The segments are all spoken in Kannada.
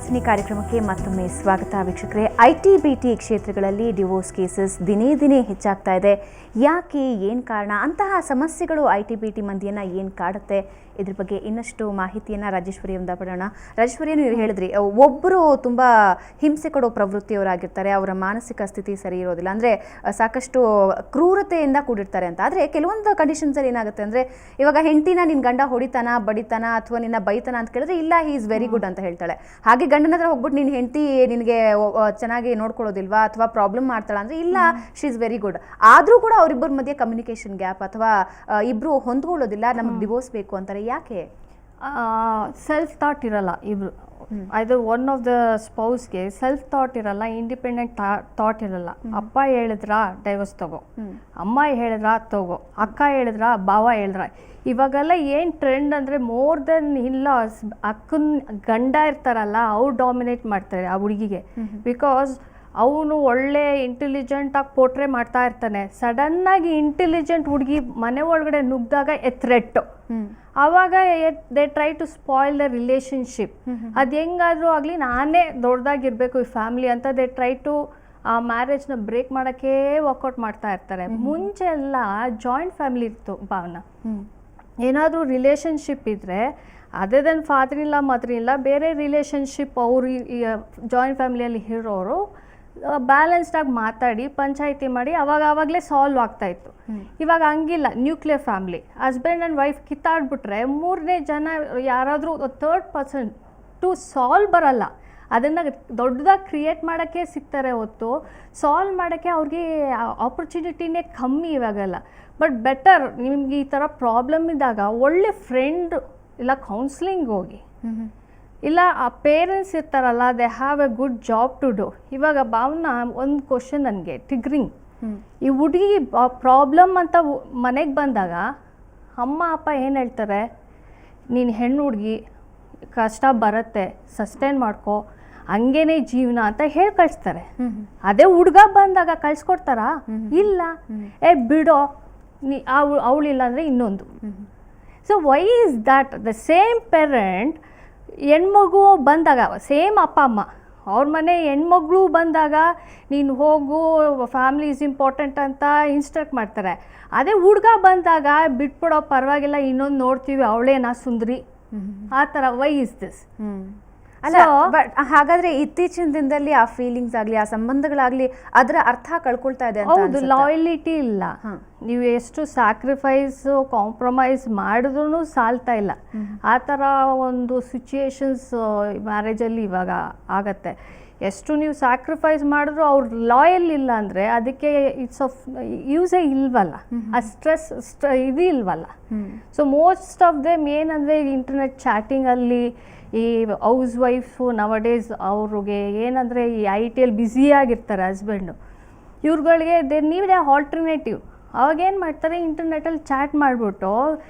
ವಾಹಿನಿ ಕಾರ್ಯಕ್ರಮಕ್ಕೆ ಮತ್ತೊಮ್ಮೆ ಸ್ವಾಗತ ವೀಕ್ಷಕರೇ. ಐಟಿ ಬಿಟಿ ಕ್ಷೇತ್ರಗಳಲ್ಲಿ ಡಿವೋರ್ಸ್ ಕೇಸಸ್ ದಿನೇ ದಿನೇ ಹೆಚ್ಚಾಗ್ತಾ ಇದೆ. ಯಾಕೆ, ಏನು ಕಾರಣ, ಅಂತಹ ಸಮಸ್ಯೆಗಳು ಐಟಿ ಬಿಟಿ ಮಂದಿಯನ್ನು ಏನು ಕಾಡುತ್ತೆ, ಇದ್ರ ಬಗ್ಗೆ ಇನ್ನಷ್ಟು ಮಾಹಿತಿಯನ್ನು ರಾಜೇಶ್ವರಿಯಿಂದ ಪಡೆಯೋಣ. ರಾಜೇಶ್ವರಿ, ನೀವು ಹೇಳಿದ್ರಿ ಒಬ್ಬರು ತುಂಬ ಹಿಂಸೆ ಕೊಡೋ ಪ್ರವೃತ್ತಿಯವರಾಗಿರ್ತಾರೆ, ಅವರ ಮಾನಸಿಕ ಸ್ಥಿತಿ ಸರಿ ಇರೋದಿಲ್ಲ, ಅಂದರೆ ಸಾಕಷ್ಟು ಕ್ರೂರತೆಯಿಂದ ಕೂಡಿರ್ತಾರೆ ಅಂತ. ಆದರೆ ಕೆಲವೊಂದು ಕಂಡೀಷನ್ಸಲ್ಲಿ ಏನಾಗುತ್ತೆ ಅಂದರೆ, ಇವಾಗ ಹೆಂಡತಿನ ನಿನ್ನ ಗಂಡ ಹೊಡಿತಾನ, ಬಡಿತಾನ ಅಥವಾ ನಿನ್ನ ಬೈತಾನ ಅಂತ ಕೇಳಿದ್ರೆ ಇಲ್ಲ, ಹಿ ಈಸ್ ವೆರಿ ಗುಡ್ ಅಂತ ಹೇಳ್ತಾಳೆ. ಹಾಗೆ ಗಂಡನ ಹತ್ರ ಹೋಗ್ಬಿಟ್ಟು ನಿನ್ನ ಹೆಂಡತಿ ನಿನಗೆ ಚೆನ್ನಾಗಿ ನೋಡ್ಕೊಳ್ಳೋದಿಲ್ವಾ ಅಥವಾ ಪ್ರಾಬ್ಲಮ್ ಮಾಡ್ತಾಳ ಅಂದರೆ ಇಲ್ಲ, ಶಿ ಈಸ್ ವೆರಿ ಗುಡ್. ಆದರೂ ಕೂಡ ಅವರಿಬ್ಬರ ಮಧ್ಯೆ ಕಮ್ಯುನಿಕೇಷನ್ ಗ್ಯಾಪ್ ಅಥವಾ ಇಬ್ಬರು ಹೊಂದ್ಕೊಳ್ಳೋದಿಲ್ಲ, ನಮಗೆ ಡಿವೋರ್ಸ್ ಬೇಕು ಅಂತಾರೆ. ಯಾಕೆ? ಸೆಲ್ಫ್ ಥಾಟ್ ಇರಲ್ಲ ಇಬ್ರು. ಅದು ಒನ್ ಆಫ್ ದ ಸ್ಪೌಸ್ಗೆ ಸೆಲ್ಫ್ ಥಾಟ್ ಇರಲ್ಲ, ಇಂಡಿಪೆಂಡೆಂಟ್ ಥಾಟ್ ಇರಲ್ಲ. ಅಪ್ಪ ಹೇಳಿದ್ರ ಡೈವರ್ಸ್ ತಗೋ, ಅಮ್ಮ ಹೇಳಿದ್ರ ತಗೋ, ಅಕ್ಕ ಹೇಳಿದ್ರ, ಭಾವ ಹೇಳಿದ್ರ. ಇವಾಗೆಲ್ಲ ಏನು ಟ್ರೆಂಡ್ ಅಂದರೆ ಮೋರ್ ದೆನ್ ಇಲ್ಲ, ಅಕ್ಕನ ಗಂಡ ಇರ್ತಾರಲ್ಲ ಅವ್ರು ಡಾಮಿನೇಟ್ ಮಾಡ್ತಾರೆ ಆ ಹುಡುಗಿಗೆ. ಬಿಕಾಸ್ ಅವನು ಒಳ್ಳೆ ಇಂಟೆಲಿಜೆಂಟಾಗಿ ಪೋಟ್ರೆ ಮಾಡ್ತಾ ಇರ್ತಾನೆ. ಸಡನ್ನಾಗಿ ಇಂಟೆಲಿಜೆಂಟ್ ಹುಡುಗಿ ಮನೆ ಒಳಗಡೆ ನುಗ್ಗಿದಾಗ ಥ್ರೆಟ್. ಆವಾಗ they try to spoil the relationship. ಅದು ಹೆಂಗಾದರೂ ಆಗಲಿ ನಾನೇ ದೊಡ್ಡದಾಗಿರ್ಬೇಕು ಈ ಫ್ಯಾಮಿಲಿ ಅಂತ ದೇ ಟ್ರೈ ಟು ಆ ಮ್ಯಾರೇಜ್ನ ಬ್ರೇಕ್ ಮಾಡೋಕ್ಕೆ ವರ್ಕೌಟ್ ಮಾಡ್ತಾ ಇರ್ತಾರೆ. ಮುಂಚೆ ಎಲ್ಲ ಜಾಯಿಂಟ್ ಫ್ಯಾಮಿಲಿ ಇತ್ತು ಭಾವನ. ಏನಾದರೂ ರಿಲೇಷನ್ಶಿಪ್ ಇದ್ದರೆ ಅದೇ ದೆನ್ ಫಾದರ್ ಇಲ್ಲ ಮದರ್ ಇಲ್ಲ ಬೇರೆ ರಿಲೇಷನ್ಶಿಪ್ ಅವರು ಜಾಯಿಂಟ್ ಫ್ಯಾಮಿಲಿಯಲ್ಲಿ ಇರೋರು ಬ್ಯಾಲೆನ್ಸ್ಡಾಗಿ ಮಾತಾಡಿ ಪಂಚಾಯಿತಿ ಮಾಡಿ ಆವಾಗಲೇ ಸಾಲ್ವ್ ಆಗ್ತಾಯಿತ್ತು. ಇವಾಗ ಹಂಗಿಲ್ಲ, nuclear family. Husband and wife ಕಿತ್ತಾಡ್ಬಿಟ್ರೆ ಮೂರನೇ ಜನ ಯಾರಾದರೂ ಥರ್ಡ್ ಪರ್ಸನ್ ಟು ಸಾಲ್ವ್ ಬರಲ್ಲ. ಅದನ್ನು ದೊಡ್ಡದಾಗಿ ಕ್ರಿಯೇಟ್ ಮಾಡೋಕ್ಕೆ ಸಿಗ್ತಾರೆ ಹೊತ್ತು ಸಾಲ್ವ್ ಮಾಡೋಕ್ಕೆ ಅವ್ರಿಗೆ ಆಪರ್ಚುನಿಟಿನೇ ಕಮ್ಮಿ ಇವಾಗೆಲ್ಲ. ಬಟ್ ಬೆಟರ್, ನಿಮ್ಗೆ ಈ ಥರ ಪ್ರಾಬ್ಲಮ್ ಇದ್ದಾಗ ಒಳ್ಳೆ ಫ್ರೆಂಡ್ ಇಲ್ಲ ಕೌನ್ಸ್ಲಿಂಗ್ ಹೋಗಿ, ಇಲ್ಲ ಆ ಪೇರೆಂಟ್ಸ್ ಇರ್ತಾರಲ್ಲ they have a good job to do. ಇವಾಗ ಭಾವನಾ ಒಂದು ಕ್ವಶನ್ ನನಗೆ ಟ್ರಿಗ್ರಿಂಗ್. ಈ ಹುಡುಗಿ ಪ್ರಾಬ್ಲಮ್ ಅಂತ ಮನೆಗೆ ಬಂದಾಗ ಅಮ್ಮ ಅಪ್ಪ ಏನು ಹೇಳ್ತಾರೆ, ನೀನು ಹೆಣ್ಣು ಹುಡುಗಿ ಕಷ್ಟ ಬರುತ್ತೆ, ಸಸ್ಟೈನ್ ಮಾಡ್ಕೊ, ಹಂಗೇನೆ ಜೀವನ ಅಂತ ಹೇಳಿ ಕಳಿಸ್ತಾರೆ. ಅದೇ ಹುಡುಗ ಬಂದಾಗ ಕಳಿಸ್ಕೊಡ್ತಾರಾ? ಇಲ್ಲ, ಬಿಡೋ ಅವಳಿಲ್ಲ ಅಂದರೆ ಇನ್ನೊಂದು. So why is that? The same parent ಹೆಣ್ಮಗು ಬಂದಾಗ, ಸೇಮ್ ಅಪ್ಪ ಅಮ್ಮ ಅವ್ರ ಮನೆ ಹೆಣ್ಮಗಳು ಬಂದಾಗ ನೀನು ಹೋಗು, ಫ್ಯಾಮಿಲಿ ಈಸ್ ಇಂಪಾರ್ಟೆಂಟ್ ಅಂತ ಇನ್ಸ್ಟ್ರಕ್ಟ್ ಮಾಡ್ತಾರೆ. ಅದೇ ಹುಡುಗ ಬಂದಾಗ ಬಿಟ್ಬಿಡೋ ಪರವಾಗಿಲ್ಲ, ಇನ್ನೊಂದು ನೋಡ್ತೀವಿ, ಅವಳೇನಾ ಸುಂದರಿ, ಆ ಥರ. Why is this? ಅಲ್ಲ, ಬಟ್ ಹಾಗಾದ್ರೆ ಇತ್ತೀಚಿನ ದಿನದಲ್ಲಿ ಆ ಫೀಲಿಂಗ್ಸ್ ಆಗಲಿ ಆ ಸಂಬಂಧಗಳಾಗಲಿ ಅದರ ಅರ್ಥ ಕಳ್ಕೊಳ್ತಾ ಇದೆ. ಹೌದು, ಲಾಯಲಿಟಿ ಇಲ್ಲ. ನೀವು ಎಷ್ಟು ಸ್ಯಾಕ್ರಿಫೈಸು ಕಾಂಪ್ರಮೈಸ್ ಮಾಡಿದ್ರೂ ಸಾಲ್ತಾ ಇಲ್ಲ. ಆ ಥರ ಒಂದು ಸಿಚುಯೇಷನ್ಸ್ ಮ್ಯಾರೇಜಲ್ಲಿ ಇವಾಗ ಆಗತ್ತೆ. ಎಷ್ಟು ನೀವು ಸ್ಯಾಕ್ರಿಫೈಸ್ ಮಾಡಿದ್ರು ಅವ್ರು ಲಾಯಲ್ ಇಲ್ಲ ಅಂದರೆ ಅದಕ್ಕೆ ಇಟ್ಸ್ ಆಫ್ ಯೂಸೇ ಇಲ್ವಲ್ಲ, ಆ ಸ್ಟ್ರೆಸ್ ಇದು ಇಲ್ವಲ್ಲ. ಸೊ ಮೋಸ್ಟ್ ಆಫ್ ದೆಮ್ ಏನಂದರೆ ಇಂಟರ್ನೆಟ್ ಚಾಟಿಂಗಲ್ಲಿ ಈ ಹೌಸ್ ವೈಫು ನವಡೇಸ್ ಅವ್ರಿಗೆ ಏನಂದರೆ ಈ ಐ ಟಿಯಲ್ಲಿ ಬ್ಯುಸಿಯಾಗಿರ್ತಾರೆ ಹಸ್ಬೆಂಡು. ಇವ್ರುಗಳಿಗೆ ದೇ ನೀಡ್ ಎ ಆಲ್ಟರ್ನೇಟಿವ್. ಅವಾಗೇನು ಮಾಡ್ತಾರೆ, ಇಂಟರ್ನೆಟಲ್ಲಿ ಚಾಟ್ ಮಾಡಿಬಿಟ್ಟು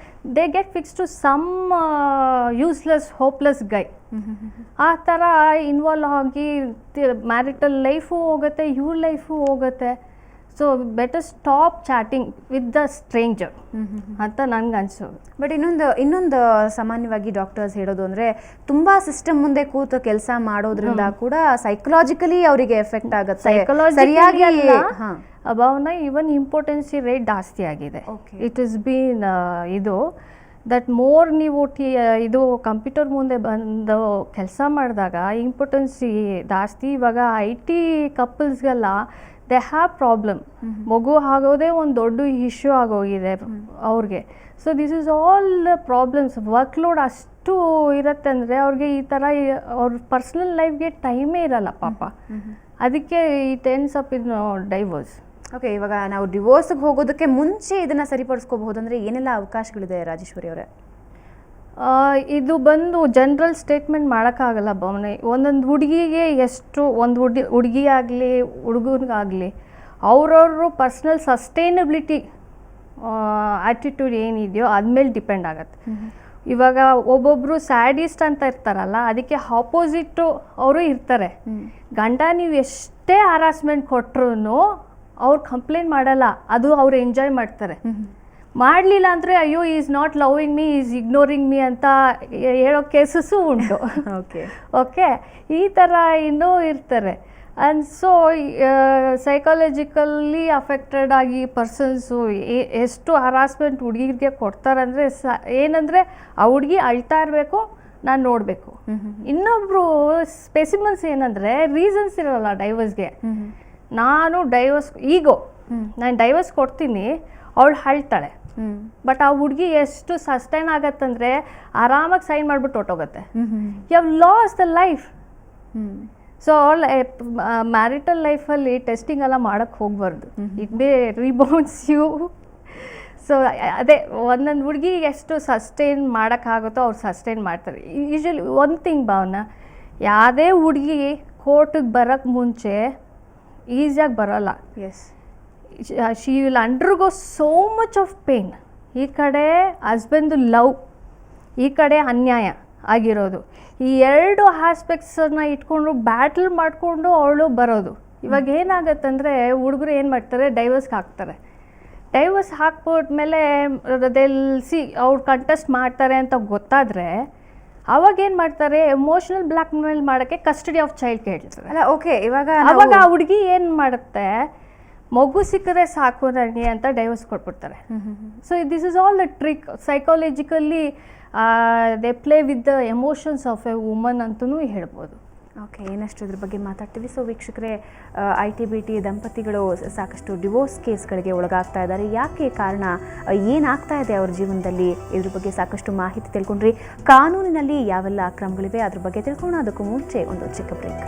they get fix to some useless hopeless guy. ಆ ಥರ ಇನ್ವಾಲ್ವ್ ಆಗಿ ಮ್ಯಾರಿಟಲ್ ಲೈಫು ಹೋಗುತ್ತೆ, ಇವ್ರ ಲೈಫು ಹೋಗುತ್ತೆ. So better stop chatting with the stranger ಅಂತ ನನಗೆ ಅನಿಸೋದು. ಬಟ್ ಇನ್ನೊಂದು ಸಾಮಾನ್ಯವಾಗಿ ಡಾಕ್ಟರ್ಸ್ ಹೇಳೋದು ಅಂದರೆ ತುಂಬ ಸಿಸ್ಟಮ್ ಮುಂದೆ ಕೂತು ಕೆಲಸ ಮಾಡೋದ್ರಿಂದ ಕೂಡ ಸೈಕಲಾಜಿಕಲಿ ಅವರಿಗೆ ಎಫೆಕ್ಟ್ ಆಗುತ್ತೆ. ಸೈಕಲಾಜಿಕಲಿ ಅಲ್ಲ ಭಾವನಾ, ಇವನ್ ಇಂಪಾರ್ಟೆನ್ಸಿ ರೇಟ್ ಜಾಸ್ತಿ ಆಗಿದೆ. ಇಟ್ ಇಸ್ ಬೀನ್ ಇದು ದಟ್ ಮೋರ್ ನೀವು ಇದು ಕಂಪ್ಯೂಟರ್ ಮುಂದೆ ಬಂದು ಕೆಲಸ ಮಾಡಿದಾಗ ಇಂಪಾರ್ಟೆನ್ಸಿ ಜಾಸ್ತಿ. ಇವಾಗ ಐ ಟಿ ಕಪಲ್ಸ್ಗೆಲ್ಲ ದೇ ಹ್ಯಾವ್ ಪ್ರಾಬ್ಲಮ್. ಮಗು ಆಗೋದೇ ಒಂದು ದೊಡ್ಡ ಇಶ್ಯೂ ಆಗೋಗಿದೆ ಅವ್ರಿಗೆ. So this is all problems. Workload ಅಷ್ಟು ಇರುತ್ತೆ ಅಂದರೆ ಅವ್ರಿಗೆ ಈ ಥರ ಅವ್ರ ಪರ್ಸ್ನಲ್ ಲೈಫ್ಗೆ ಟೈಮೇ ಇರಲ್ಲ ಪಾಪ. ಅದಕ್ಕೆ it ends up in divorce. Okay, ಇವಾಗ ನಾವು ಡಿವೋರ್ಸ್ಗೆ ಹೋಗೋದಕ್ಕೆ ಮುಂಚೆ ಇದನ್ನು ಸರಿಪಡಿಸ್ಕೋಬಹುದು ಅಂದರೆ ಏನೆಲ್ಲ ಅವಕಾಶಗಳಿದೆ ರಾಜೇಶ್ವರಿ ಅವರೇ? ಇದು ಬಂದು ಜನರಲ್ ಸ್ಟೇಟ್ಮೆಂಟ್ ಮಾಡೋಕ್ಕಾಗಲ್ಲ ಭಾವನೆ. ಒಂದೊಂದು ಹುಡುಗಿಗೆ ಎಷ್ಟು, ಒಂದು ಹುಡುಗಿ ಆಗಲಿ ಹುಡುಗನಿಗಾಗಲಿ ಅವ್ರವ್ರ ಪರ್ಸ್ನಲ್ ಸಸ್ಟೈನಬಿಲಿಟಿ ಆ್ಯಟಿಟ್ಯೂಡ್ ಏನಿದೆಯೋ ಅದ್ಮೇಲೆ ಡಿಪೆಂಡ್ ಆಗುತ್ತೆ. ಇವಾಗ ಒಬ್ಬೊಬ್ಬರು ಸ್ಯಾಡಿಸ್ಟ್ ಅಂತ ಇರ್ತಾರಲ್ಲ, ಅದಕ್ಕೆ ಆಪೋಸಿಟ್ಟು ಅವರು ಇರ್ತಾರೆ. ಗಂಡ ನೀವು ಎಷ್ಟೇ ಹರಾಸ್ಮೆಂಟ್ ಕೊಟ್ರೂ ಅವ್ರು ಕಂಪ್ಲೇಂಟ್ ಮಾಡಲ್ಲ, ಅದು ಅವ್ರು ಎಂಜಾಯ್ ಮಾಡ್ತಾರೆ. ಮಾಡಲಿಲ್ಲ ಅಂದರೆ ಅಯ್ಯೋ is not loving me is ignoring me ಅಂತ ಹೇಳೋ ಕೇಸಸ್ಸು ಉಂಟು. ಓಕೆ ಓಕೆ, ಈ ಥರ ಇನ್ನೂ ಇರ್ತಾರೆ. ಆ್ಯಂಡ್ ಸೊ ಸೈಕಾಲಜಿಕಲಿ ಅಫೆಕ್ಟೆಡ್ ಆಗಿ ಪರ್ಸನ್ಸು ಎಷ್ಟು ಹರಾಸ್ಮೆಂಟ್ ಹುಡುಗಿರಿಗೆ ಕೊಡ್ತಾರೆ ಅಂದರೆ ಏನಂದರೆ ಆ ಹುಡುಗಿ ಅಳ್ತಾ ಇರಬೇಕು, ನಾನು ನೋಡಬೇಕು. ಇನ್ನೊಬ್ರು ಸ್ಪೆಸಿಮನ್ಸ್ ಏನಂದರೆ ರೀಸನ್ಸ್ ಇರೋಲ್ಲ ಡೈವರ್ಸ್ಗೆ. ನಾನು ನಾನು ಡೈವರ್ಸ್ ಕೊಡ್ತೀನಿ, ಅವಳು ಅಳ್ತಾಳೆ, ಬಟ್ ಆ ಹುಡುಗಿ ಎಷ್ಟು ಸಸ್ಟೈನ್ ಆಗತ್ತಂದರೆ ಆರಾಮಾಗಿ ಸೈನ್ ಮಾಡಿಬಿಟ್ಟು ಹೊಟ್ಟೋಗುತ್ತೆ. You have lost the life. So marital ಲೈಫಲ್ಲಿ ಟೆಸ್ಟಿಂಗ್ ಎಲ್ಲ ಮಾಡೋಕ್ಕೆ ಹೋಗ್ಬಾರ್ದು. It may rebound you. So ಅದೇ ಒಂದೊಂದು ಹುಡುಗಿ ಎಷ್ಟು ಸಸ್ಟೈನ್ ಮಾಡೋಕ್ಕಾಗುತ್ತೋ ಅವ್ರು ಸಸ್ಟೈನ್ ಮಾಡ್ತಾರೆ. ಯೂಶ್ವಲಿ ಒಂದು ಥಿಂಗ್ ಭಾವನಾ, ಯಾವುದೇ ಹುಡುಗಿ ಕೋರ್ಟಿಗೆ ಬರೋಕ್ಕೆ ಮುಂಚೆ ಈಸಿಯಾಗಿ ಬರೋಲ್ಲ. Yes, she will undergo so much of pain. ಈ ಕಡೆ ಹಸ್ಬೆಂಡು ಲವ್, ಈ ಕಡೆ ಅನ್ಯಾಯ ಆಗಿರೋದು, ಈ ಎರಡು ಆಸ್ಪೆಕ್ಟ್ಸನ್ನು ಇಟ್ಕೊಂಡು ಬ್ಯಾಟಲ್ ಮಾಡಿಕೊಂಡು ಅವಳು ಬರೋದು. ಇವಾಗ ಏನಾಗತ್ತಂದರೆ ಹುಡುಗರು ಏನು ಮಾಡ್ತಾರೆ, ಡೈವರ್ಸ್ಗೆ ಹಾಕ್ತಾರೆ. ಡೈವರ್ಸ್ ಹಾಕ್ಬಿಟ್ಮೇಲೆ ಅವ್ರು ಕಂಟೆಸ್ಟ್ ಮಾಡ್ತಾರೆ ಅಂತ ಗೊತ್ತಾದರೆ ಅವಾಗ ಏನು ಮಾಡ್ತಾರೆ, ಎಮೋಷನಲ್ ಬ್ಲ್ಯಾಕ್ ಮೇಲ್ ಮಾಡೋಕ್ಕೆ ಕಸ್ಟಡಿ ಆಫ್ ಚೈಲ್ಡ್ ಕೇಳ್ತಾರೆ. ಅಲ್ಲ ಓಕೆ, ಅವಾಗ ಆ ಹುಡುಗಿ ಏನು ಮಾಡುತ್ತೆ, ಮಗು ಸಿಕ್ಕರೆ ಸಾಕು ನನಗೆ ಅಂತ ಡೈವರ್ಸ್ ಕೊಟ್ಬಿಡ್ತಾರೆ. So this is all the trick. Psychologically they play with the emotions of A woman ಅಂತಲೂ ಹೇಳ್ಬೋದು. ಓಕೆ, ಇನ್ನಷ್ಟು ಇದ್ರ ಬಗ್ಗೆ ಮಾತಾಡ್ತೀವಿ. ಸೊ ವೀಕ್ಷಕರೇ, ITBT ದಂಪತಿಗಳು ಸಾಕಷ್ಟು ಡಿವೋರ್ಸ್ ಕೇಸ್ಗಳಿಗೆ ಒಳಗಾಗ್ತಾ ಇದ್ದಾರೆ. ಯಾಕೆ ಕಾರಣ, ಏನಾಗ್ತಾ ಇದೆ ಅವ್ರ ಜೀವನದಲ್ಲಿ, ಇದ್ರ ಬಗ್ಗೆ ಸಾಕಷ್ಟು ಮಾಹಿತಿ ತಿಳ್ಕೊಂಡ್ರಿ. ಕಾನೂನಿನಲ್ಲಿ ಯಾವೆಲ್ಲ ಕ್ರಮಗಳಿವೆ ಅದ್ರ ಬಗ್ಗೆ ತಿಳ್ಕೊಳ್ಳೋಣ. ಅದಕ್ಕೂ ಮುಂಚೆ ಒಂದು ಚಿಕ್ಕ ಬ್ರೇಕ್.